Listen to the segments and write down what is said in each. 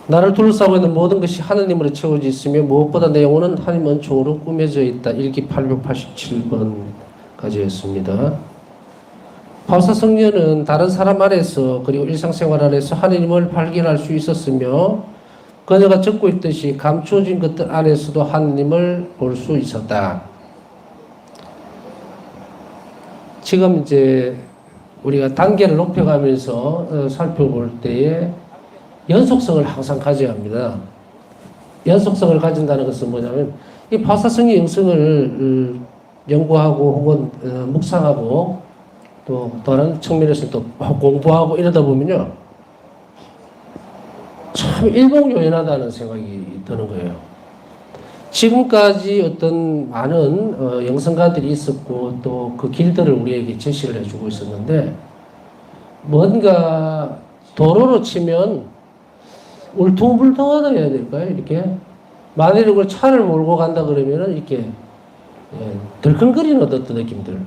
나를 둘러싸고 있는 모든 것이 하느님으로 채워져 있으며 무엇보다 내 영혼은 하나님 은총으로 꾸며져 있다. 일기 887번까지였습니다. 바울사 성녀는 다른 사람 안에서 그리고 일상생활 안에서 하느님을 발견할 수 있었으며 그녀가 적고 있듯이 감추어진 것들 안에서도 하느님을 볼 수 있었다. 지금 이제 우리가 단계를 높여가면서 살펴볼 때에 연속성을 항상 가져야 합니다. 연속성을 가진다는 것은 뭐냐면 이 바사성의 영성을 연구하고 혹은 묵상하고 또 다른 측면에서 또 공부하고 이러다 보면요 참 일목요연하다는 생각이 드는 거예요. 지금까지 어떤 많은 영성가들이 있었고 또 그 길들을 우리에게 제시를 해주고 있었는데 뭔가 도로로 치면 울퉁불퉁하다 해야 될까요? 이렇게 만일 이걸 차를 몰고 간다 그러면은 이렇게 덜컹거리는 어떤 느낌들.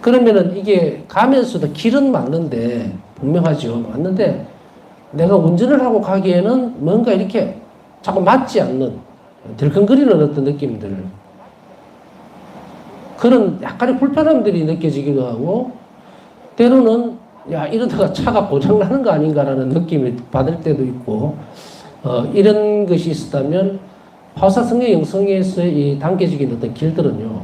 그러면은 이게 가면서도 길은 맞는데 분명하죠. 맞는데 내가 운전을 하고 가기에는 뭔가 이렇게 자꾸 맞지 않는 덜컹거리는 어떤 느낌들. 그런 약간의 불편함들이 느껴지기도 하고 때로는 야 이러다가 차가 고장나는 거 아닌가라는 느낌을 받을 때도 있고 이런 것이 있었다면 바사성의 영성에서의 이 단계적인 어떤 길들은요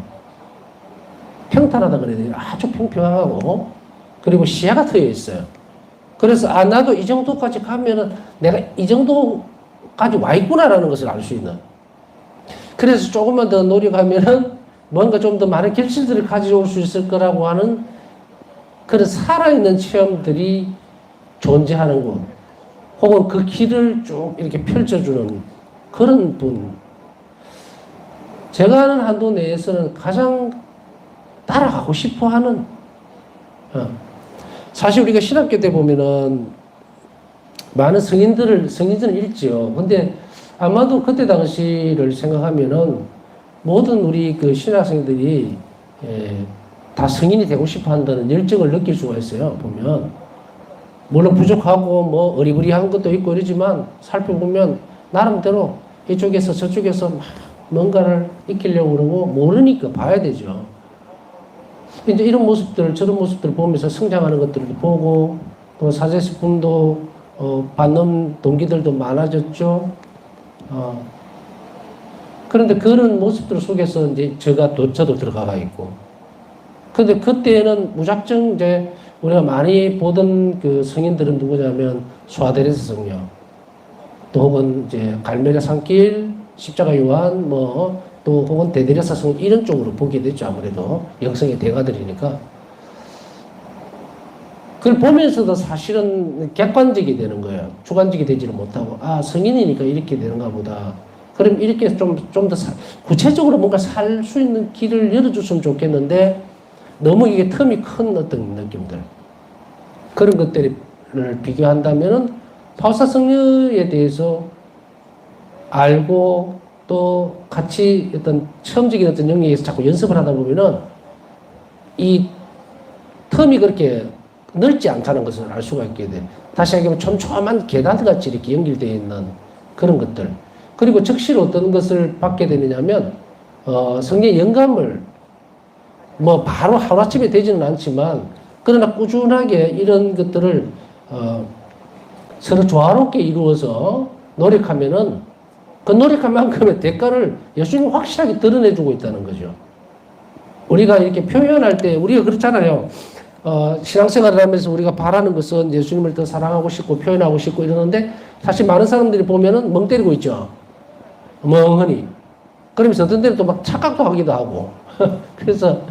평탄하다 그래야 돼요. 아주 평평하고 그리고 시야가 트여 있어요. 그래서 나도 이 정도까지 가면은 내가 이 정도까지 와 있구나라는 것을 알 수 있는. 그래서 조금만 더 노력하면은 뭔가 좀 더 많은 결실들을 가져올 수 있을 거라고 하는 그런 살아있는 체험들이 존재하는 곳, 혹은 그 길을 쭉 이렇게 펼쳐주는 그런 분. 제가 아는 한도 내에서는 가장 따라가고 싶어 하는, 사실 우리가 신학교 때 보면은 많은 성인들은 읽지요. 근데 아마도 그때 당시를 생각하면은 모든 우리 그 신학생들이 다 성인이 되고 싶어 한다는 열정을 느낄 수가 있어요, 보면. 물론 부족하고 뭐 어리부리한 것도 있고 이러지만 살펴보면 나름대로 이쪽에서 저쪽에서 막 뭔가를 익히려고 그러고 모르니까 봐야 되죠. 이제 이런 모습들, 저런 모습들을 보면서 성장하는 것들도 보고 또 사제스분도 받는 동기들도 많아졌죠. 그런데 그런 모습들 속에서 이제 저도 들어가 있고. 근데 그때는 무작정 이제 우리가 많이 보던 그 성인들은 누구냐면 수아데레스 성녀, 또 혹은 이제 갈멜의 산길, 십자가 요한, 또 혹은 데데레사 성녀 이런 쪽으로 보게 됐죠. 아무래도 영성의 대가들이니까. 그걸 보면서도 사실은 객관적이 되는 거예요. 주관적이 되지를 못하고 성인이니까 이렇게 되는가 보다. 그럼 이렇게 좀 더 구체적으로 뭔가 살 수 있는 길을 열어줬으면 좋겠는데 너무 이게 텀이 큰 어떤 느낌들. 그런 것들을 비교한다면은 바울사 성녀에 대해서 알고 또 같이 어떤 체험적인 어떤 영역에서 자꾸 연습을 하다 보면은 이 텀이 그렇게 넓지 않다는 것을 알 수가 있게 돼. 다시 얘기하면 촘촘한 계단같이 이렇게 연결되어 있는 그런 것들. 그리고 즉시 어떤 것을 받게 되느냐면 성령의 영감을 바로 하루아침에 되지는 않지만 그러나 꾸준하게 이런 것들을 서로 조화롭게 이루어서 노력하면은 그 노력한 만큼의 대가를 예수님이 확실하게 드러내주고 있다는 거죠. 우리가 이렇게 표현할 때 우리가 그렇잖아요. 신앙생활을 하면서 우리가 바라는 것은 예수님을 더 사랑하고 싶고 표현하고 싶고 이러는데 사실 많은 사람들이 보면은 멍 때리고 있죠. 멍하니. 그러면서 어떤 때는 또 막 착각도 하기도 하고. 그래서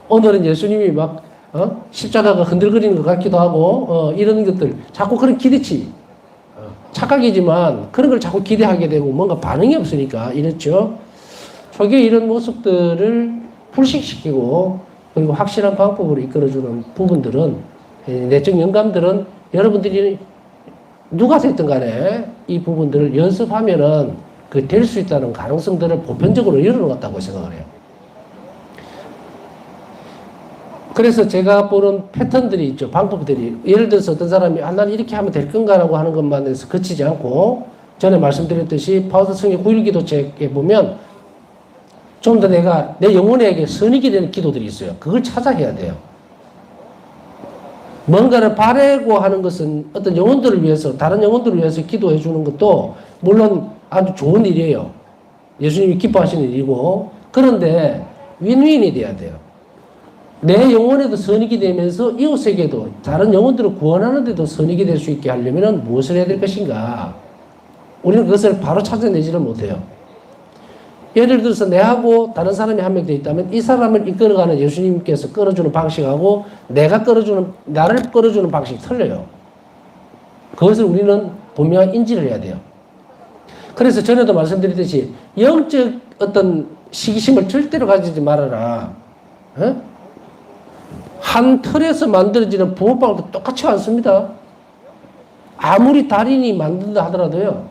오늘은 예수님이 막 십자가가 흔들거리는 것 같기도 하고 이런 것들 자꾸 그런 기대치 착각이지만 그런 걸 자꾸 기대하게 되고 뭔가 반응이 없으니까 이렇죠. 초기에 이런 모습들을 불식시키고 그리고 확실한 방법으로 이끌어주는 부분들은 내적 영감들은 여러분들이 누가 됐든 간에 이 부분들을 연습하면은 그 될 수 있다는 가능성들을 보편적으로 열어놓았다고 생각을 해요. 그래서 제가 보는 패턴들이 있죠. 방법들이. 예를 들어서 어떤 사람이, 나는 이렇게 하면 될 건가라고 하는 것만 해서 그치지 않고, 전에 말씀드렸듯이 파우더 성경 9일 기도책에 보면 좀 더 내가 내 영혼에게 선익이 되는 기도들이 있어요. 그걸 찾아 해야 돼요. 뭔가를 바라고 하는 것은 어떤 영혼들을 위해서, 다른 영혼들을 위해서 기도해 주는 것도 물론 아주 좋은 일이에요. 예수님이 기뻐하시는 일이고. 그런데 윈윈이 돼야 돼요. 내 영혼에도 선익이 되면서 이웃에게도 다른 영혼들을 구원하는 데도 선익이 될 수 있게 하려면 무엇을 해야 될 것인가? 우리는 그것을 바로 찾아내지를 못해요. 예를 들어서 내하고 다른 사람이 한 명 돼 있다면 이 사람을 이끌어가는 예수님께서 끌어주는 방식하고 나를 끌어주는 방식이 틀려요. 그것을 우리는 분명히 인지를 해야 돼요. 그래서 전에도 말씀드렸듯이 영적 어떤 시기심을 절대로 가지지 말아라. 한 틀에서 만들어지는 붕어빵도 똑같이 않습니다. 아무리 달인이 만든다 하더라도요.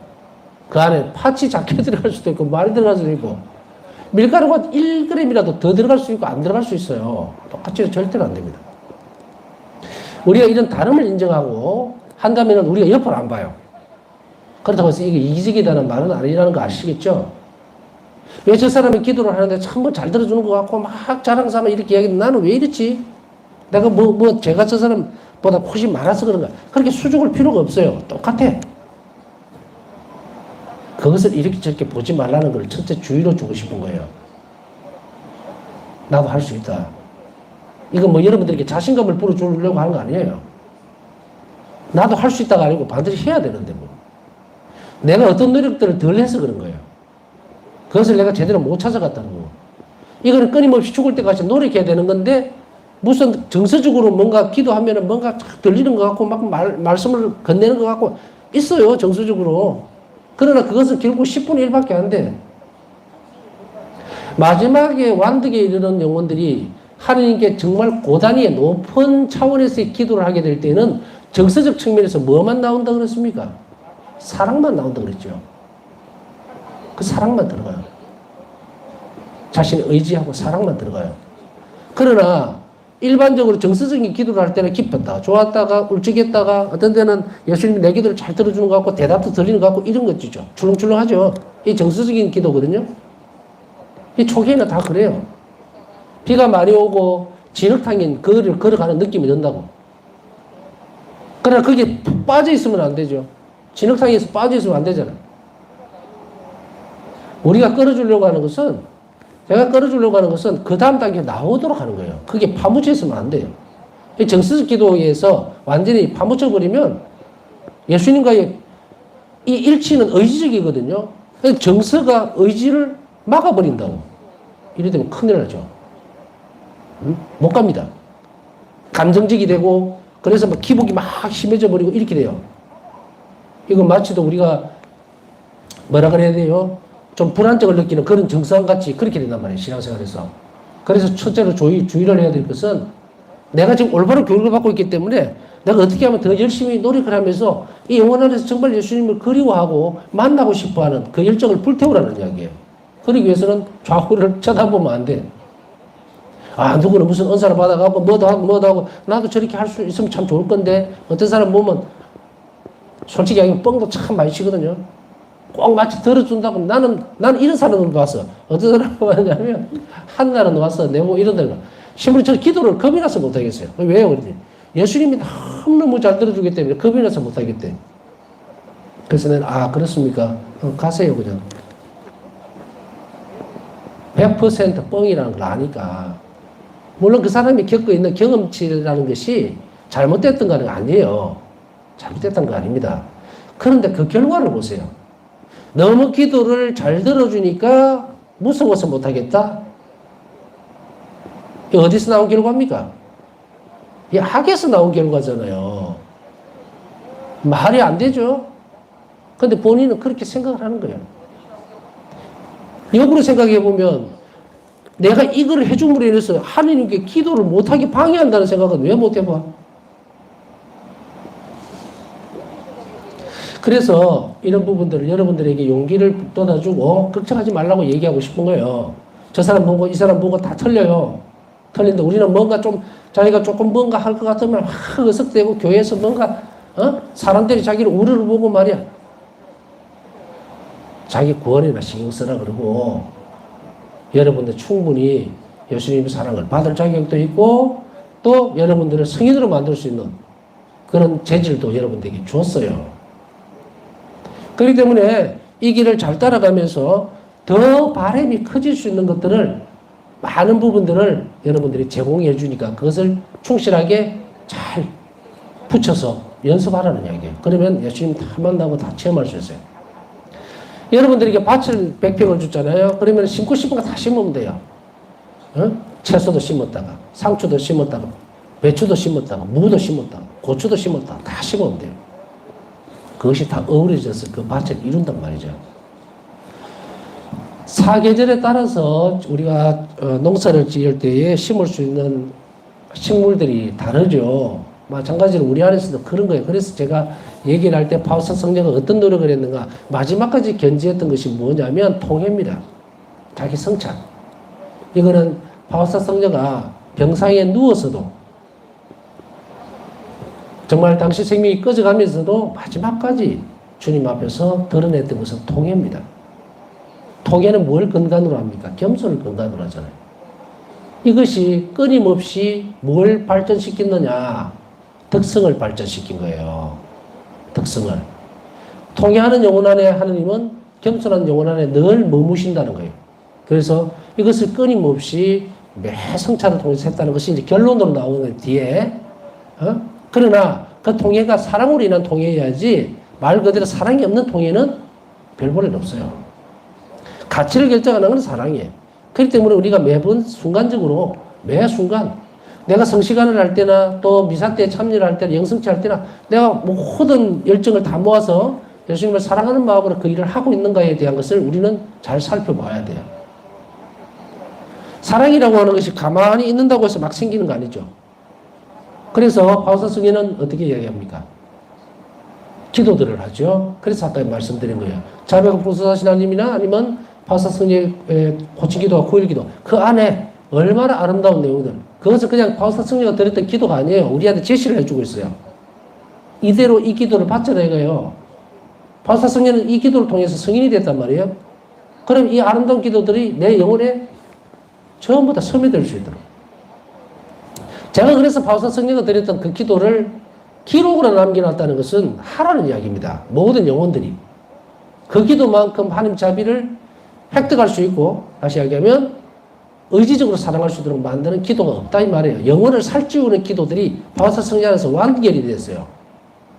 그 안에 팥이 작게 들어갈 수도 있고 많이 들어갈 수도 있고 밀가루가 1g이라도 더 들어갈 수 있고 안 들어갈 수 있어요. 똑같이 절대로 안 됩니다. 우리가 이런 다름을 인정하고 한다면 우리가 옆을 안 봐요. 그렇다고 해서 이게 이기적이다는 말은 아니라는 거 아시겠죠? 왜 저 사람이 기도를 하는데 참 잘 들어주는 것 같고 막 자랑 삼아 이렇게 이야기하는데 나는 왜 이렇지? 내가 제가 저 사람보다 훨씬 많아서 그런가? 그렇게 수줍을 필요가 없어요. 똑같아. 그것을 이렇게 저렇게 보지 말라는 걸 첫째 주의로 주고 싶은 거예요. 나도 할 수 있다. 이거 여러분들에게 자신감을 불어주려고 하는 거 아니에요. 나도 할 수 있다가 아니고 반드시 해야 되는데 뭐. 내가 어떤 노력들을 덜 해서 그런 거예요. 그것을 내가 제대로 못 찾아갔다는 거고. 이거는 끊임없이 죽을 때까지 노력해야 되는 건데 무슨 정서적으로 뭔가 기도하면은 뭔가 쫙 들리는 것 같고 막 말씀을 건네는 것 같고 있어요. 정서적으로. 그러나 그것은 결국 10분의 1밖에 안 돼. 마지막에 완득에 이르는 영혼들이 하나님께 정말 고단위의 높은 차원에서의 기도를 하게 될 때는 정서적 측면에서 뭐만 나온다 그랬습니까? 사랑만 나온다 그랬죠. 그 사랑만 들어가요. 자신의 의지하고 사랑만 들어가요. 그러나 일반적으로 정서적인 기도를 할 때는 기뻤다, 좋았다가 울적했다가 어떤 데는 예수님이 내 기도를 잘 들어주는 것 같고 대답도 들리는 것 같고 이런 것이죠. 출렁출렁하죠. 이 정서적인 기도거든요. 이 초기에는 다 그래요. 비가 많이 오고 진흙탕인 거리를 걸어가는 느낌이 든다고. 그러나 거기에 푹 빠져 있으면 안 되죠. 진흙탕에서 빠져 있으면 안 되잖아. 우리가 끌어주려고 하는 것은, 제가 끌어주려고 하는 것은 그 다음 단계에 나오도록 하는 거예요. 그게 파묻혀 있으면 안 돼요. 정서적 기도에서 완전히 파묻혀버리면 예수님과의 이 일치는 의지적이거든요. 정서가 의지를 막아버린다고. 이래 되면 큰일 나죠. 못 갑니다. 감정적이 되고, 그래서 막 기복이 막 심해져 버리고 이렇게 돼요. 이건 마치도 우리가 뭐라 그래야 돼요? 좀 불안정을 느끼는 그런 증상같이 그렇게 된단 말이에요. 신앙생활에서. 그래서 첫째로 주의를 해야 될 것은 내가 지금 올바른 교육을 받고 있기 때문에 내가 어떻게 하면 더 열심히 노력을 하면서 이 영혼 안에서 정말 예수님을 그리워하고 만나고 싶어하는 그 열정을 불태우라는 이야기예요. 그러기 위해서는 좌우를 쳐다보면 안 돼. 누구는 무슨 은사를 받아가고 뭐도 하고 나도 저렇게 할 수 있으면 참 좋을 건데 어떤 사람 보면 솔직히 얘기하면 뻥도 참 많이 치거든요. 꼭 마치 들어준다고 나는 이런 사람을 봤어. 어떤 사람을 봤냐면 한날은 와서 내고 이런 데가 신부님 저 기도를 겁이 나서 못하겠어요. 왜요? 그러지? 예수님이 너무너무 잘 들어주기 때문에 겁이 나서 못하겠대. 그래서 내가 그렇습니까? 가세요 그냥. 100% 뻥이라는 걸 아니까. 물론 그 사람이 겪고 있는 경험치라는 것이 잘못됐던 건 아니에요. 잘못됐다는 거 아닙니다. 그런데 그 결과를 보세요. 너무 기도를 잘 들어주니까 무서워서 못하겠다? 이게 어디서 나온 결과입니까? 이 학에서 나온 결과잖아요. 말이 안 되죠? 근데 본인은 그렇게 생각을 하는 거예요. 역으로 생각해 보면 내가 이걸 해줌으로 인해서 하나님께 기도를 못하게 방해한다는 생각은 왜 못 해봐? 그래서 이런 부분들을 여러분들에게 용기를 돋아주고 걱정하지 말라고 얘기하고 싶은 거예요. 저 사람 보고 이 사람 보고 다 틀려요. 틀린데 우리는 뭔가 좀 자기가 조금 뭔가 할 것 같으면 확 어석대고 교회에서 뭔가 사람들이 자기를 우르르 보고 말이야. 자기 구원이나 신경 쓰라 그러고 여러분들 충분히 예수님의 사랑을 받을 자격도 있고 또 여러분들을 성인으로 만들 수 있는 그런 재질도 여러분들에게 줬어요. 그렇기 때문에 이 길을 잘 따라가면서 더 바람이 커질 수 있는 것들을 많은 부분들을 여러분들이 제공해 주니까 그것을 충실하게 잘 붙여서 연습하라는 이야기예요. 그러면 예수님 다 만나고 다 체험할 수 있어요. 여러분들에게 밭을 100평을 줬잖아요. 그러면 심고 싶은 거 다 심으면 돼요. 채소도 심었다가 상추도 심었다가 배추도 심었다가 무도 심었다가 고추도 심었다가 다 심으면 돼요. 그것이 다 어우러져서 그 밭을 이룬단 말이죠. 사계절에 따라서 우리가 농사를 지을 때에 심을 수 있는 식물들이 다르죠. 마찬가지로 우리 안에서도 그런 거예요. 그래서 제가 얘기를 할 때 바우사 성녀가 어떤 노력을 했는가 마지막까지 견지했던 것이 뭐냐면 통회입니다. 자기 성찰. 이거는 바우사 성녀가 병상에 누워서도 정말 당시 생명이 꺼져가면서도 마지막까지 주님 앞에서 드러냈던 것은 통회입니다. 통회는 뭘 근간으로 합니까? 겸손을 근간으로 하잖아요. 이것이 끊임없이 뭘 발전시켰느냐? 덕성을 발전시킨 거예요. 덕성을. 통회하는 영혼 안에 하느님은 겸손한 영혼 안에 늘 머무신다는 거예요. 그래서 이것을 끊임없이 매 성찰을 통해서 했다는 것이 이제 결론으로 나오는 뒤에, 그러나 그 통회가 사랑으로 인한 통회여야지 말 그대로 사랑이 없는 통회는 별 볼일 없어요. 가치를 결정하는 건 사랑이에요. 그렇기 때문에 우리가 매번 순간적으로 매 순간 내가 성시간을 할 때나 또 미사 때 참여를 할 때나 영성치 할 때나 내가 모든 열정을 다 모아서 예수님을 사랑하는 마음으로 그 일을 하고 있는가에 대한 것을 우리는 잘 살펴봐야 돼요. 사랑이라고 하는 것이 가만히 있는다고 해서 막 생기는 거 아니죠. 그래서 바우사 성인은 어떻게 이야기합니까? 기도들을 하죠. 그래서 아까 말씀드린 거예요. 자비하고 풍성하신 하나님이나 아니면 바우사 성인의 고친 기도와 구일 기도 그 안에 얼마나 아름다운 내용들 그것은 그냥 바우사 성녀가 드렸던 기도가 아니에요. 우리한테 제시를 해주고 있어요. 이대로 이 기도를 받잖아요. 이거요. 바우사 성녀는 이 기도를 통해서 성인이 됐단 말이에요. 그럼 이 아름다운 기도들이 내 영혼에 전부 다 스며들 수 있도록. 제가 그래서 바우사 성녀가 드렸던 그 기도를 기록으로 남겨놨다는 것은 하라는 이야기입니다. 모든 영혼들이. 그 기도만큼 하나님 자비를 획득할 수 있고 다시 이야기하면 의지적으로 사랑할 수 있도록 만드는 기도가 없다 이 말이에요. 영혼을 살찌우는 기도들이 바우사 성녀 안에서 완결이 됐어요.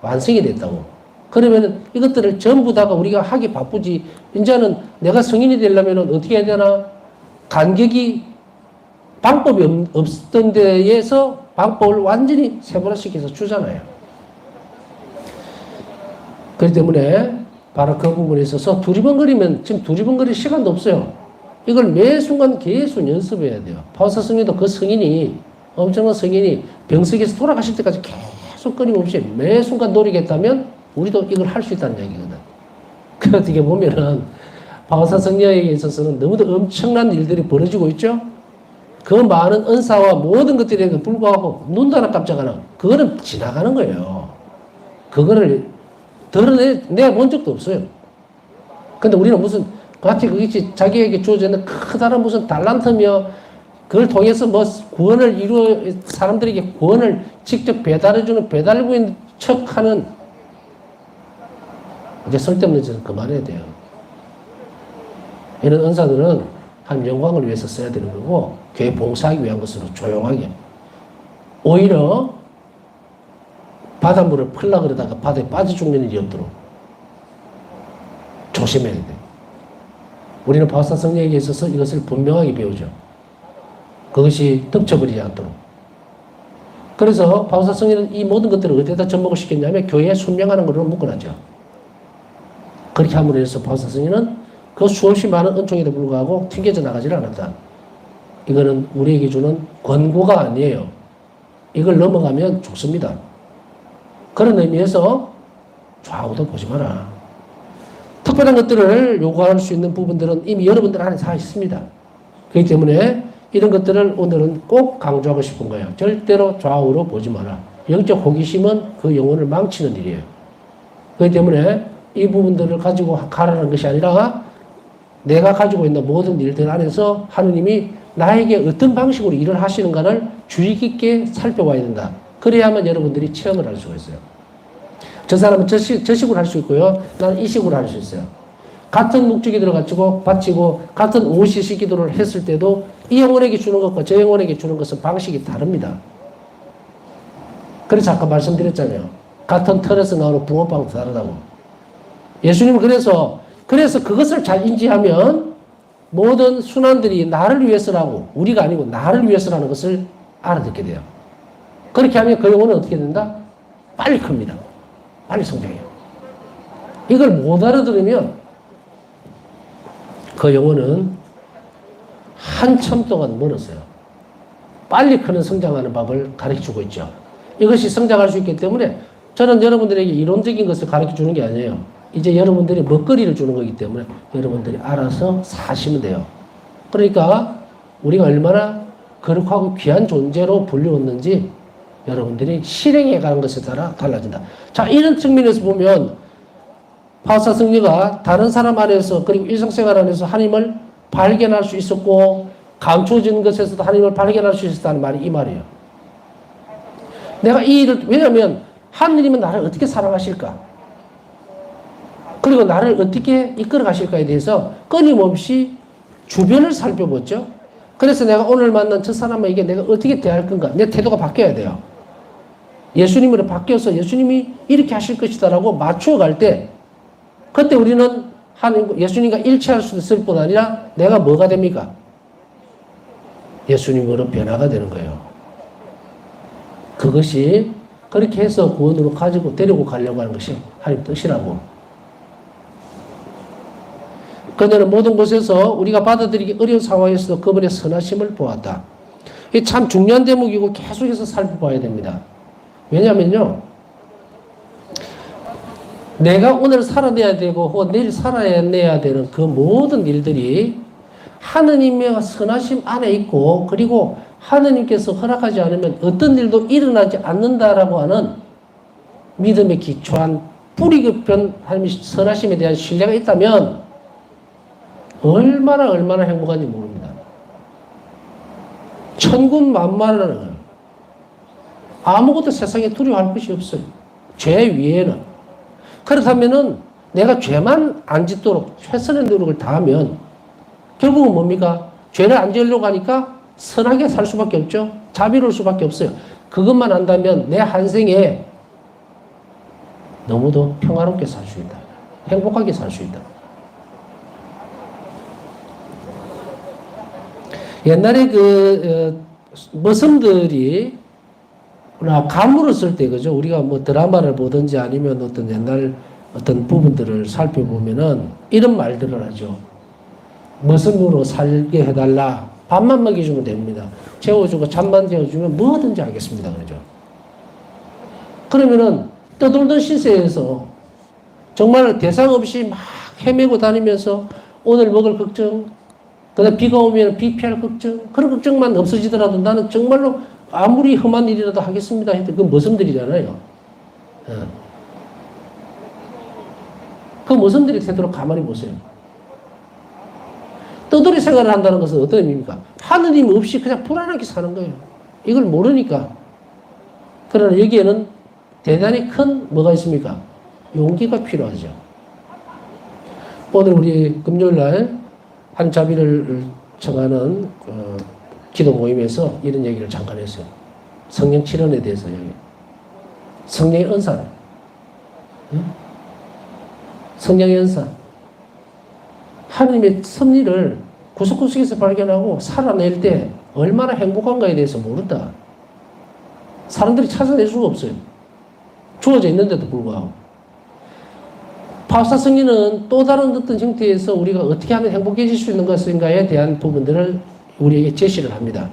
완성이 됐다고. 그러면 이것들을 전부 다가 우리가 하기 바쁘지. 이제는 내가 성인이 되려면 어떻게 해야 되나? 간격이 방법이 없던 데에서 방법을 완전히 세분화시켜서 주잖아요. 그렇기 때문에 바로 그 부분에 있어서 두리번거리면 지금 두리번거릴 시간도 없어요. 이걸 매 순간 계속 연습해야 돼요. 바우사 성인도 그 성인이 엄청난 성인이 병석에서 돌아가실 때까지 계속 끊임없이 매 순간 노력했다면 우리도 이걸 할 수 있다는 얘기거든. 그 어떻게 보면은 바우사 성녀에게 있어서는 너무도 엄청난 일들이 벌어지고 있죠. 그 많은 은사와 모든 것들에게 불구하고 눈도 하나 깜짝 안 하고 그거는 지나가는 거예요. 그거를 드러내본 적도 없어요. 근데 우리는 무슨 같이 그것이 자기에게 주어지는 커다란 무슨 달란트며 그걸 통해서 뭐 구원을 사람들에게 구원을 직접 배달해주는 배달부인 척하는 이제 쓸데없는 짓은 그만해야 돼요. 이런 은사들은 한 영광을 위해서 써야 되는 거고 교회 봉사하기 위한 것으로 조용하게 오히려 바닷물을 풀라 그러다가 바다에 빠져 죽는 일이 없도록 조심해야 돼. 우리는 바우사 성령에게 있어서 이것을 분명하게 배우죠. 그것이 덮쳐버리지 않도록. 그래서 바우사 성령은 이 모든 것들을 어디에다 접목을 시켰냐면 교회에 순명하는 것으로 묶어놨죠. 그렇게 함으로 해서 바우사 성령은 그 수없이 많은 은총에도 불구하고 튕겨져 나가질 않았다. 이거는 우리에게 주는 권고가 아니에요. 이걸 넘어가면 죽습니다. 그런 의미에서 좌우도 보지 마라. 특별한 것들을 요구할 수 있는 부분들은 이미 여러분들 안에 다 있습니다. 그렇기 때문에 이런 것들을 오늘은 꼭 강조하고 싶은 거예요. 절대로 좌우로 보지 마라. 영적 호기심은 그 영혼을 망치는 일이에요. 그렇기 때문에 이 부분들을 가지고 가라는 것이 아니라 내가 가지고 있는 모든 일들 안에서 하느님이 나에게 어떤 방식으로 일을 하시는가를 주의 깊게 살펴봐야 된다. 그래야만 여러분들이 체험을 할 수가 있어요. 저 사람은 저 식으로 할 수 있고요. 나는 이 식으로 할 수 있어요. 같은 목적이 들어가지고 바치고 같은 오시시 기도를 했을 때도 이 영혼에게 주는 것과 저 영혼에게 주는 것은 방식이 다릅니다. 그래서 아까 말씀드렸잖아요. 같은 털에서 나오는 붕어빵도 다르다고. 예수님은 그래서 그것을 잘 인지하면 모든 순환들이 나를 위해서라고, 우리가 아니고 나를 위해서라는 것을 알아듣게 돼요. 그렇게 하면 그 영혼은 어떻게 된다? 빨리 큽니다. 빨리 성장해요. 이걸 못 알아들으면 그 영혼은 한참 동안 멀었어요. 빨리 크는 성장하는 법을 가르쳐주고 있죠. 이것이 성장할 수 있기 때문에 저는 여러분들에게 이론적인 것을 가르쳐 주는 게 아니에요. 이제 여러분들이 먹거리를 주는 거기 때문에 여러분들이 알아서 사시면 돼요. 그러니까 우리가 얼마나 거룩하고 귀한 존재로 불리웠는지 여러분들이 실행해 가는 것에 따라 달라진다. 자, 이런 측면에서 보면 파우사 승리가 다른 사람 안에서 그리고 일상생활 안에서 하나님을 발견할 수 있었고 감춰진 것에서도 하나님을 발견할 수 있었다는 말이 이 말이에요. 내가 이 일을, 왜냐하면 하느님은 나를 어떻게 사랑하실까? 그리고 나를 어떻게 이끌어 가실까에 대해서 끊임없이 주변을 살펴보죠. 그래서 내가 오늘 만난 저 사람에게 내가 어떻게 대할 건가? 내 태도가 바뀌어야 돼요. 예수님으로 바뀌어서 예수님이 이렇게 하실 것이다라고 맞추어 갈 때 그때 우리는 하나님, 예수님과 일치할 수 있을 뿐 아니라 내가 뭐가 됩니까? 예수님으로 변화가 되는 거예요. 그것이 그렇게 해서 구원으로 가지고 데리고 가려고 하는 것이 하나님 뜻이라고. 그들은 모든 곳에서 우리가 받아들이기 어려운 상황에서도 그분의 선하심을 보았다. 이게 참 중요한 대목이고 계속해서 살펴봐야 됩니다. 왜냐면요, 내가 오늘 살아내야 되고 혹은 내일 살아내야 되는 그 모든 일들이 하느님의 선하심 안에 있고 그리고 하느님께서 허락하지 않으면 어떤 일도 일어나지 않는다라고 하는 믿음에 기초한 뿌리 깊은 하나님의 선하심에 대한 신뢰가 있다면 얼마나 행복한지 모릅니다. 천군만마라는 거예요. 아무것도 세상에 두려워할 것이 없어요. 죄 위에는. 그렇다면은 내가 죄만 안 짓도록 최선의 노력을 다하면 결국은 뭡니까? 죄를 안 지으려고 하니까 선하게 살 수밖에 없죠. 자비로울 수밖에 없어요. 그것만 한다면 내 한 생에 너무도 평화롭게 살 수 있다. 행복하게 살 수 있다. 옛날에 머슴들이 가물을 쓸 때, 그죠? 우리가 뭐 드라마를 보든지 아니면 어떤 옛날 어떤 부분들을 살펴보면은 이런 말들을 하죠. 머슴으로 살게 해달라. 밥만 먹여주면 됩니다. 재워주고 잠만 재워주면 뭐든지 하겠습니다. 그러죠. 그러면은 떠돌던 시세에서 정말 대상 없이 막 헤매고 다니면서 오늘 먹을 걱정, 그다음 비가 오면 비 피할 걱정, 그런 걱정만 없어지더라도 나는 정말로 아무리 험한 일이라도 하겠습니다 했던 그 머슴들이잖아요. 그 머슴들이 되도록 가만히 보세요. 떠돌이 생활을 한다는 것은 어떤 의미입니까? 하느님 없이 그냥 불안하게 사는 거예요. 이걸 모르니까. 그러나 여기에는 대단히 큰 뭐가 있습니까? 용기가 필요하죠. 오늘 우리 금요일날 한 자비를 청하는 기도 모임에서 이런 얘기를 잠깐 했어요. 성령 칠언에 대해서 얘기. 성령의 은사. 성령의 은사. 하나님의 섭리를 구석구석에서 발견하고 살아낼 때 얼마나 행복한가에 대해서 모른다. 사람들이 찾아낼 수가 없어요. 주어져 있는데도 불구하고. 파우사 승리는 또 다른 어떤 형태에서 우리가 어떻게 하면 행복해질 수 있는 것인가에 대한 부분들을 우리에게 제시를 합니다.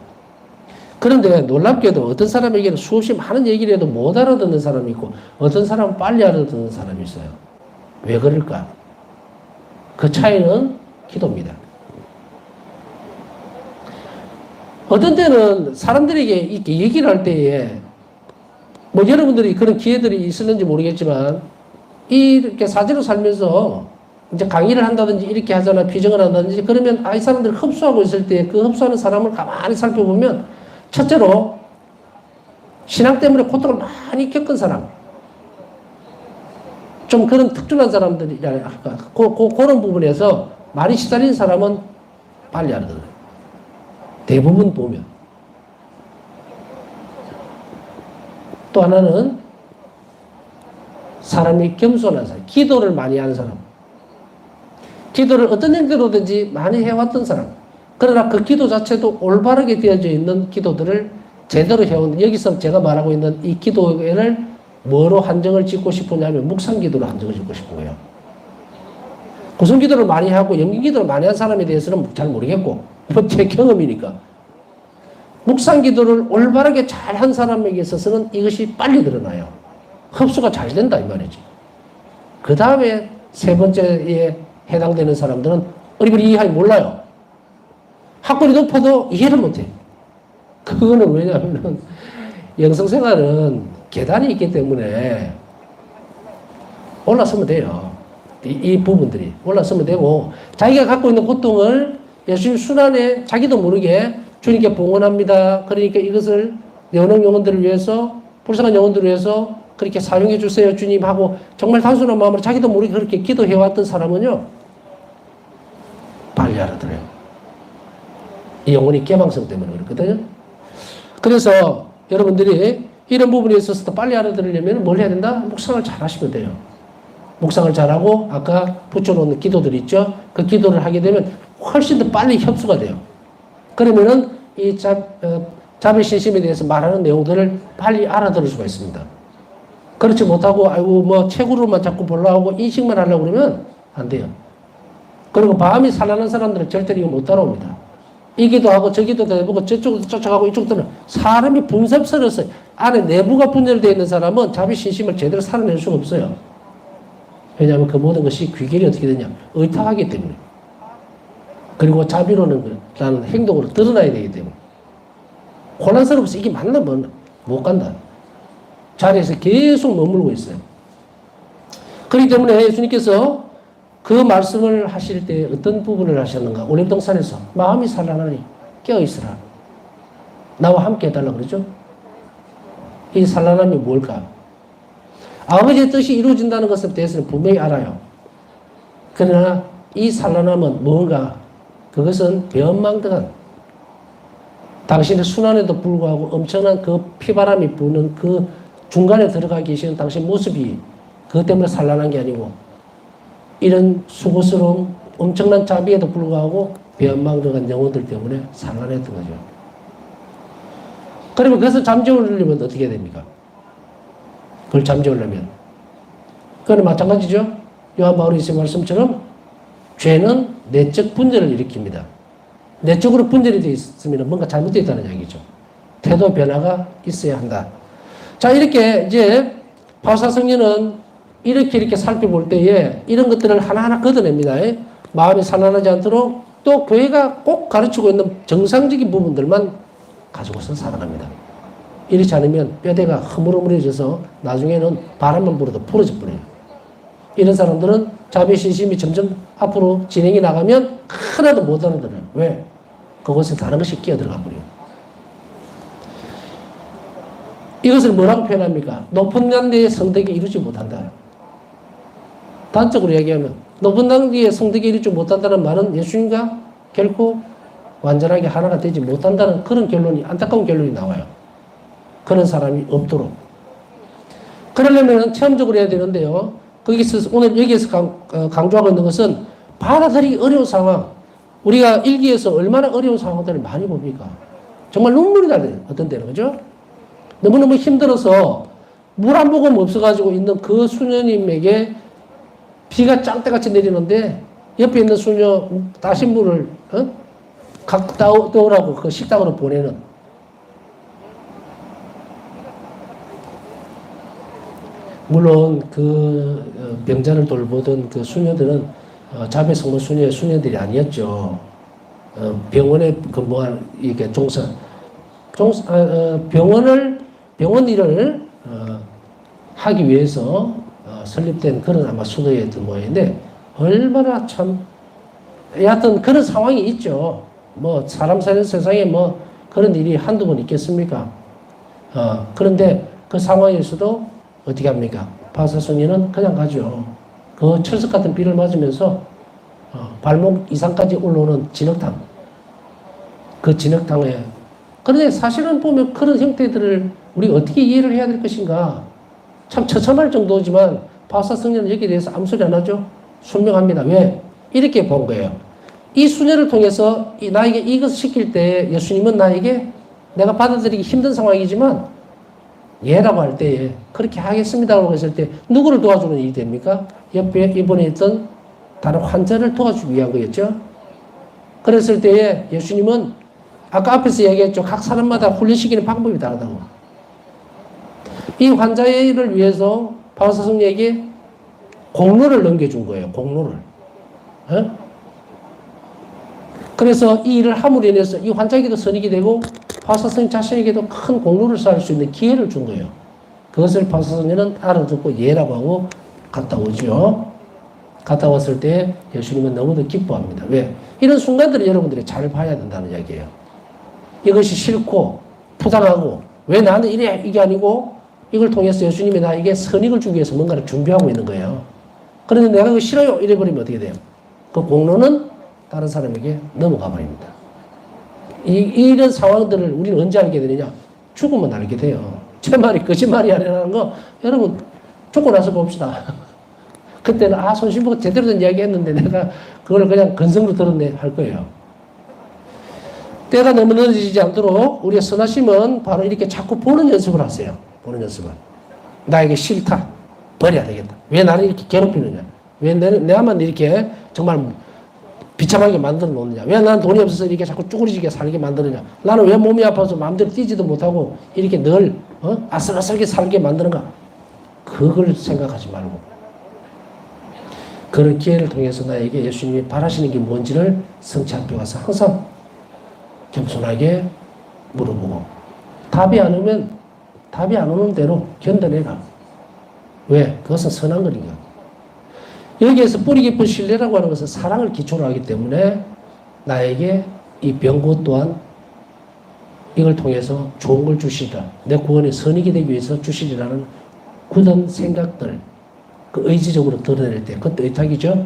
그런데 놀랍게도 어떤 사람에게는 수없이 많은 얘기를 해도 못 알아듣는 사람이 있고 어떤 사람은 빨리 알아듣는 사람이 있어요. 왜 그럴까? 그 차이는 기도입니다. 어떤 때는 사람들에게 이렇게 얘기를 할 때에 뭐 여러분들이 그런 기회들이 있었는지 모르겠지만 이렇게 사제로 살면서 이제 강의를 한다든지 이렇게 하잖아, 비정을 한다든지 그러면 이 사람들이 흡수하고 있을 때 그 흡수하는 사람을 가만히 살펴보면 첫째로 신앙 때문에 고통을 많이 겪은 사람, 좀 그런 특출난 사람들이라 할까, 그런 부분에서 많이 시달린 사람은 빨리 알아들어요. 대부분 보면. 또 하나는 사람이 겸손한 사람, 기도를 많이 하는 사람. 기도를 어떤 형태로든지 많이 해왔던 사람. 그러나 그 기도 자체도 올바르게 되어져 있는 기도들을 제대로 해온, 여기서 제가 말하고 있는 이 기도를 뭐로 한정을 짓고 싶으냐면 묵상기도로 한정을 짓고 싶은 거예요. 구성기도를 많이 하고 연기기도를 많이 한 사람에 대해서는 잘 모르겠고, 뭐 제 경험이니까. 묵상기도를 올바르게 잘 한 사람에게 있어서는 이것이 빨리 드러나요. 흡수가 잘 된다 이 말이지. 그 다음에 세 번째에 해당되는 사람들은 어리버리 이해하기 몰라요. 학벌이 높아도 이해를 못해. 그거는 왜냐하면 영성생활은 계단이 있기 때문에 올라서면 돼요. 이 부분들이 올라서면 되고, 자기가 갖고 있는 고통을 예수님 순환에 자기도 모르게 주님께 봉헌합니다. 그러니까 이것을 연옥 영혼들을 위해서, 불쌍한 영혼들을 위해서 그렇게 사용해 주세요 주님 하고 정말 단순한 마음으로 자기도 모르게 그렇게 기도해왔던 사람은요 빨리 알아들어요. 이 영혼이 개방성 때문에 그렇거든요. 그래서 여러분들이 이런 부분에 있어서 빨리 알아들으려면 뭘 해야 된다? 묵상을 잘 하시면 돼요. 묵상을 잘하고 아까 붙여놓은 기도들 있죠? 그 기도를 하게 되면 훨씬 더 빨리 협수가 돼요. 그러면은 이 자비 신심에 대해서 말하는 내용들을 빨리 알아들을 수가 있습니다. 그렇지 못하고 아이고 뭐 책으로만 자꾸 보려고 인식만 하려고 그러면 안 돼요. 그리고 마음이 산란한 사람들은 절대로 이거 못 따라옵니다. 이 기도하고 저 기도도 해보고 저쪽도 쫓아가고 이쪽도 사람이 분섭스러워서 안에 내부가 분열되어 있는 사람은 자비 신심을 제대로 살아낼 수가 없어요. 왜냐하면 그 모든 것이 귀결이 어떻게 되냐? 의탁하기 때문에. 그리고 자비로는 라는 행동으로 드러나야 되기 때문에. 혼란스러워서 이게 맞나 못 간다. 자리에서 계속 머물고 있어요. 그렇기 때문에 예수님께서 그 말씀을 하실 때 어떤 부분을 하셨는가? 올림동산에서 마음이 산란하니 깨어있으라. 나와 함께 해달라고 그러죠? 이 산란함이 뭘까? 아버지의 뜻이 이루어진다는 것에 대해서는 분명히 알아요. 그러나 이 산란함은 뭔가? 그것은 변망덕한 당신의 순환에도 불구하고 엄청난 그 피바람이 부는 그 중간에 들어가 계시는 당신 모습이 그것 때문에 산란한 게 아니고 이런 수고스러운 엄청난 자비에도 불구하고 변망덕한 영혼들 때문에 산란했던 거죠. 그러면 그것을 잠재우려면 어떻게 해야 됩니까? 그걸 잠재우려면 그건 마찬가지죠. 요한 바울이 제 말씀처럼 죄는 내적 분열을 일으킵니다. 내적으로 분열이 되어 있으면 뭔가 잘못되어 있다는 이야기죠. 태도 변화가 있어야 한다. 자, 이렇게 이제 바울사성녀는 이렇게 살펴볼 때에 이런 것들을 하나하나 걷어냅니다. 마음이 산란하지 않도록 또 교회가 꼭 가르치고 있는 정상적인 부분들만 가지고서 살아갑니다. 이렇지 않으면 뼈대가 흐물흐물해져서 나중에는 바람만 불어도 부러져 버려요. 이런 사람들은 자비 신심이 점점 앞으로 진행이 나가면 하나도 못 알아들어요. 왜? 그곳에 다른 것이 끼어들어가 버려요. 이것을 뭐라고 표현합니까? 높은 단계의 성덕이 이루지 못한다. 단적으로 얘기하면 높은 단계의 성덕이 이루지 못한다는 말은 예수님과 결코 완전하게 하나가 되지 못한다는 그런 결론이, 안타까운 결론이 나와요. 그런 사람이 없도록. 그러려면 체험적으로 해야 되는데요. 거기서 오늘 여기에서 강조하고 있는 것은 받아들이기 어려운 상황. 우리가 일기에서 얼마나 어려운 상황들을 많이 봅니까? 정말 눈물이 나요. 어떤 때는. 그죠? 너무너무 힘들어서 물 한 모금 없어가지고 있는 그 수녀님에게 비가 짱때같이 내리는데 옆에 있는 수녀 따신 물을 각 떠오라고 그 식당으로 보내는 물론 그 병자를 돌보던 그 수녀들은 자매 성모 수녀의 수녀들이 아니었죠. 병원에 근무한 이게 병원 일을 하기 위해서 설립된 그런 아마 수도였던 모양인데 얼마나 참 여하튼 그런 상황이 있죠. 뭐 사람 사는 세상에 뭐 그런 일이 한두 번 있겠습니까? 그런데 그 상황에서도 어떻게 합니까? 바사성녀는 그냥 가죠. 그 철석 같은 비를 맞으면서 발목 이상까지 올라오는 진흙탕. 그 진흙탕에. 그런데 사실은 보면 그런 형태들을 우리가 어떻게 이해를 해야 될 것인가. 참 처참할 정도지만 바사성녀는 여기에 대해서 아무 소리 안 하죠. 순명합니다. 왜? 이렇게 본 거예요. 이 수녀를 통해서 나에게 이것을 시킬 때 예수님은 나에게 내가 받아들이기 힘든 상황이지만 예라고 할 때에 그렇게 하겠습니다라고 했을 때 누구를 도와주는 일이 됩니까? 옆에 이번에 있던 다른 환자를 도와주기 위한 거였죠. 그랬을 때에 예수님은 아까 앞에서 얘기했죠. 각 사람마다 훈련시키는 방법이 다르다고. 이 환자를 위해서 바사성녀에게 공로를 넘겨준 거예요. 공로를. 그래서 이 일을 함으로 인해서 이 환자에게도 선익이 되고 바사성녀 자신에게도 큰 공로를 쌓을 수 있는 기회를 준 거예요. 그것을 바사성녀는 알아듣고 예라고 하고 갔다 오죠. 갔다 왔을 때 예수님은 너무도 기뻐합니다. 왜? 이런 순간들을 여러분들이 잘 봐야 된다는 이야기예요. 이것이 싫고 부당하고 왜 나는 이게 아니고 이걸 통해서 예수님이 나에게 선익을 주기 위해서 뭔가를 준비하고 있는 거예요. 그런데 내가 그거 싫어요 이래버리면 어떻게 돼요? 그 공로는 다른 사람에게 넘어가 버립니다. 이런 상황들을 우리는 언제 알게 되느냐? 죽으면 알게 돼요. 제 말이 거짓말이 아니라는 거 여러분 죽고 나서 봅시다. 그때는 손신부가 제대로 된 이야기 했는데 내가 그걸 그냥 근성으로 들었네 할 거예요. 때가 너무 늦어지지 않도록 우리의 선하심은 바로 이렇게 자꾸 보는 연습을 하세요. 보는 연습을. 나에게 싫다. 버려야 되겠다. 왜 나를 이렇게 괴롭히느냐? 왜 내가만 이렇게 정말 비참하게 만들어 놓느냐? 왜 나는 돈이 없어서 이렇게 자꾸 쭈그리지게 살게 만드느냐? 나는 왜 몸이 아파서 마음대로 뛰지도 못하고 이렇게 늘 아슬아슬하게 살게 만드는가? 그걸 생각하지 말고 그런 기회를 통해서 나에게 예수님이 바라시는 게 뭔지를 성체 앞에 와서 항상 겸손하게 물어보고 답이 안 오는 대로 견뎌내라. 왜? 그것은 선한 거니까. 여기에서 뿌리 깊은 신뢰라고 하는 것은 사랑을 기초로 하기 때문에 나에게 이 병고 또한 이걸 통해서 좋은 걸 주시리라. 내 구원의 선익이 되기 위해서 주시리라는 굳은 생각들, 그 의지적으로 드러낼 때 그것도 의탁이죠.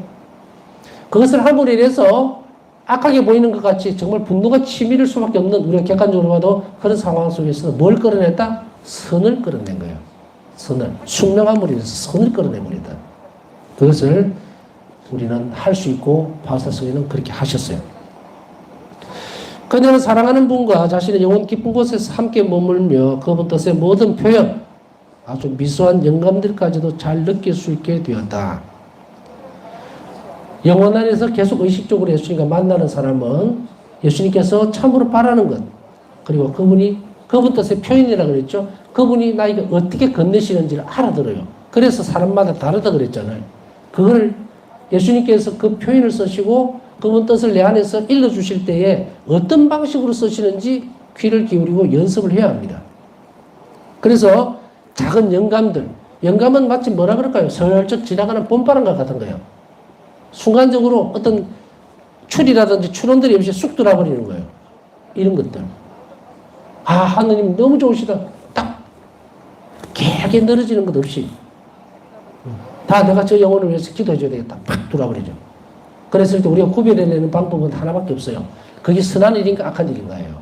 그것을 함으로 인해서 악하게 보이는 것 같이 정말 분노가 치밀을 수밖에 없는 우리가 객관적으로 봐도 그런 상황 속에서 뭘 끌어냈다? 선을 끌어낸 거예요. 선을. 숙명함으로 인해서 선을 끌어내버린다. 그것을 우리는 할 수 있고 바사성녀는 그렇게 하셨어요. 그녀는 사랑하는 분과 자신의 영혼 깊은 곳에서 함께 머물며 그분 뜻의 모든 표현, 아주 미소한 영감들까지도 잘 느낄 수 있게 되었다. 영혼 안에서 계속 의식적으로 예수님과 만나는 사람은 예수님께서 참으로 바라는 것, 그리고 그분 뜻의 표현이라고 그랬죠. 그분이 나에게 어떻게 건네시는지를 알아들어요. 그래서 사람마다 다르다 그랬잖아요. 그걸 예수님께서 그 표현을 쓰시고 그분 뜻을 내 안에서 일러주실 때에 어떤 방식으로 쓰시는지 귀를 기울이고 연습을 해야 합니다. 그래서 작은 영감은 마치 뭐라 그럴까요? 슬쩍 지나가는 봄바람과 같은 거예요. 순간적으로 어떤 추리라든지 추론들이 없이 쑥 들어버리는 거예요. 이런 것들. 하느님 너무 좋으시다. 딱 길게 늘어지는 것 없이 다 내가 저 영혼을 위해서 기도해 줘야 되겠다. 팍 들어버리죠. 그랬을 때 우리가 구별해내는 방법은 하나밖에 없어요. 그게 선한 일인가 악한 일인가예요.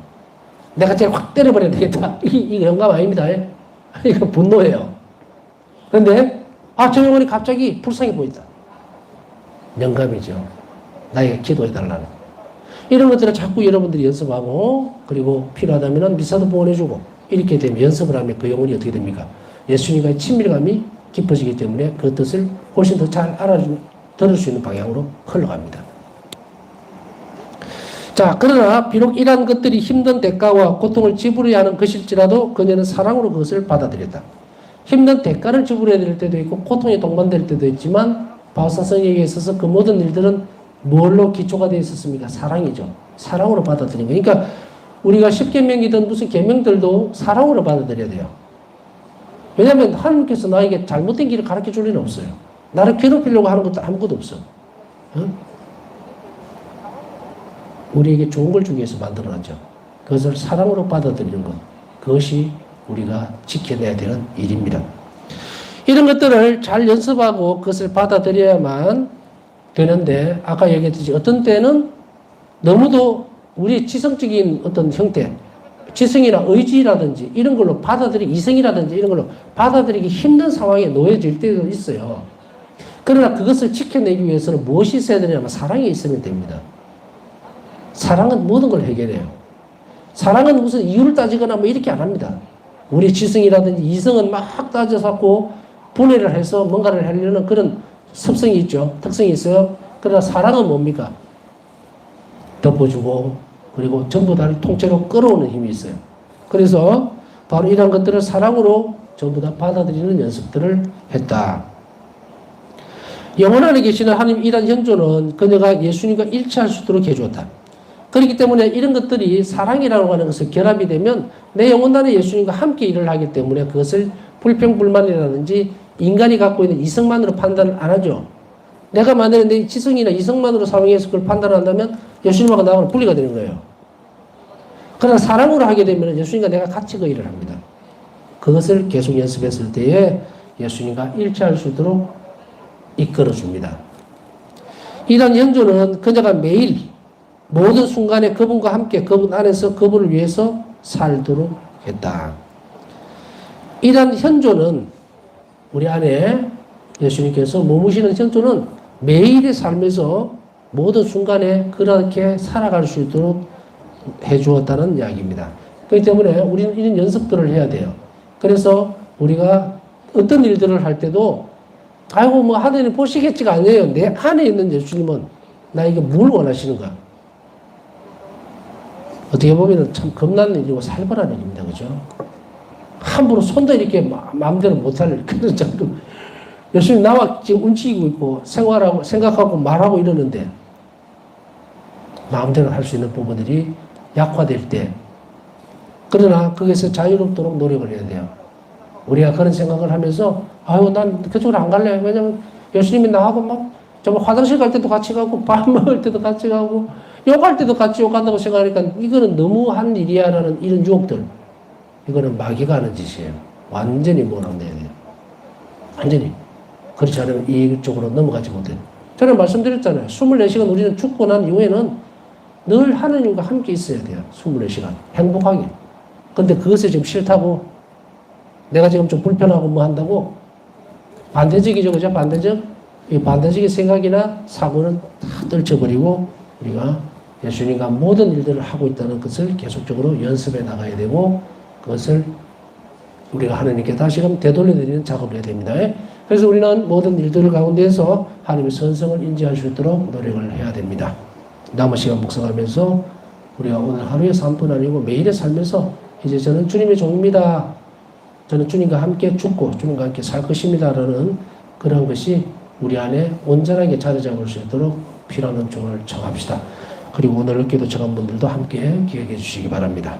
내가 제일 확 때려버려야 되겠다. 이거 영감 아닙니다. 이거 분노예요. 그런데 저 영혼이 갑자기 불쌍해 보인다. 영감이죠. 나에게 기도해달라는. 이런 것들을 자꾸 여러분들이 연습하고 그리고 필요하다면 미사도 보내주고 이렇게 되면 연습을 하면 그 영혼이 어떻게 됩니까? 예수님과의 친밀감이 깊어지기 때문에 그 뜻을 훨씬 더 잘 들을 수 있는 방향으로 흘러갑니다. 자, 그러나 비록 이러한 것들이 힘든 대가와 고통을 지불해야 하는 것일지라도 그녀는 사랑으로 그것을 받아들였다. 힘든 대가를 지불해야 될 때도 있고 고통에 동반될 때도 있지만 바사성녀에게 있어서 그 모든 일들은 뭘로 기초가 되어 있었습니까? 사랑이죠. 사랑으로 받아들인 거예요. 그러니까 우리가 10계명이든 무슨 계명들도 사랑으로 받아들여야 돼요. 왜냐하면 하나님께서 나에게 잘못된 길을 가르쳐 줄 리는 없어요. 나를 괴롭히려고 하는 것도 아무것도 없어. 어? 우리에게 좋은 걸 주기 위해서 만들어놨죠. 그것을 사랑으로 받아들이는 것. 그것이 우리가 지켜내야 되는 일입니다. 이런 것들을 잘 연습하고 그것을 받아들여야만 되는데, 아까 얘기했듯이 어떤 때는 너무도 우리 지성적인 어떤 형태, 지성이나 의지라든지 이런 걸로 이성이라든지 이런 걸로 받아들이기 힘든 상황에 놓여질 때도 있어요. 그러나 그것을 지켜내기 위해서는 무엇이 있어야 되냐면 사랑이 있으면 됩니다. 사랑은 모든 걸 해결해요. 사랑은 무슨 이유를 따지거나 뭐 이렇게 안 합니다. 우리 지성이라든지 이성은 막 따져서 분해를 해서 뭔가를 하려는 그런 습성이 있죠. 특성이 있어요. 그러나 사랑은 뭡니까? 덮어주고 그리고 전부 다를 통째로 끌어오는 힘이 있어요. 그래서 바로 이런 것들을 사랑으로 전부 다 받아들이는 연습들을 했다. 영원 안에 계시는 하나님 이란 현존은 그녀가 예수님과 일치할 수 있도록 해주었다. 그렇기 때문에 이런 것들이 사랑이라고 하는 것을 결합이 되면 내 영혼 안에 예수님과 함께 일을 하기 때문에 그것을 불평불만이라든지 인간이 갖고 있는 이성만으로 판단을 안 하죠. 내가 만약에 내 지성이나 이성만으로 사용해서 그걸 판단한다면 예수님하고 나하고는 분리가 되는 거예요. 그러나 사랑으로 하게 되면 예수님과 내가 같이 그 일을 합니다. 그것을 계속 연습했을 때에 예수님과 일치할 수 있도록 이끌어줍니다. 이런 연조는 그녀가 매일 모든 순간에 그분과 함께 그분 안에서 그분을 위해서 살도록 했다. 이런 현조는 우리 안에 예수님께서 머무시는 현조는 매일의 삶에서 모든 순간에 그렇게 살아갈 수 있도록 해주었다는 이야기입니다. 그렇기 때문에 우리는 이런 연습들을 해야 돼요. 그래서 우리가 어떤 일들을 할 때도 아이고 뭐 하나님 보시겠지가 아니에요. 내 안에 있는 예수님은 나에게 뭘 원하시는가? 어떻게 보면 참 겁나는 일이고 살벌한 일입니다. 그죠? 함부로 손도 이렇게 마음대로 못할 그런 정도. 예수님 나와 지금 움직이고 있고 생활하고 생각하고 말하고 이러는데 마음대로 할 수 있는 부분들이 약화될 때, 그러나 거기서 자유롭도록 노력을 해야 돼요. 우리가 그런 생각을 하면서 아유 난 그쪽으로 안 갈래. 왜냐면 예수님이 나하고 막 정말 화장실 갈 때도 같이 가고 밥 먹을 때도 같이 가고 욕할 때도 같이 욕한다고 생각하니까 이거는 너무한 일이야 라는 이런 유혹들, 이거는 마귀가 하는 짓이에요. 완전히 몰아내야 돼요. 완전히. 그렇지 않으면 이쪽으로 넘어가지 못해요. 저는 말씀드렸잖아요. 24시간 우리는 죽고 난 이후에는 늘 하나님과 함께 있어야 돼요. 24시간. 행복하게. 근데 그것이 지금 싫다고 내가 지금 좀 불편하고 뭐 한다고 반대적이죠. 그죠? 반대적. 이 반대적인 생각이나 사고는 다 떨쳐버리고 우리가 예수님과 모든 일들을 하고 있다는 것을 계속적으로 연습해 나가야 되고 그것을 우리가 하나님께 다시금 되돌려드리는 작업을 해야 됩니다. 그래서 우리는 모든 일들 가운데에서 하나님의 선성을 인지할 수 있도록 노력을 해야 됩니다. 남은 시간 묵상하면서 우리가 오늘 하루의 삶뿐 아니고 매일의 삶에서 이제 저는 주님의 종입니다. 저는 주님과 함께 죽고 주님과 함께 살 것입니다. 라는 그런 것이 우리 안에 온전하게 자리 잡을 수 있도록 필요한 은총을 청합시다. 그리고 오늘 기도 청한 분들도 함께 기억해 주시기 바랍니다.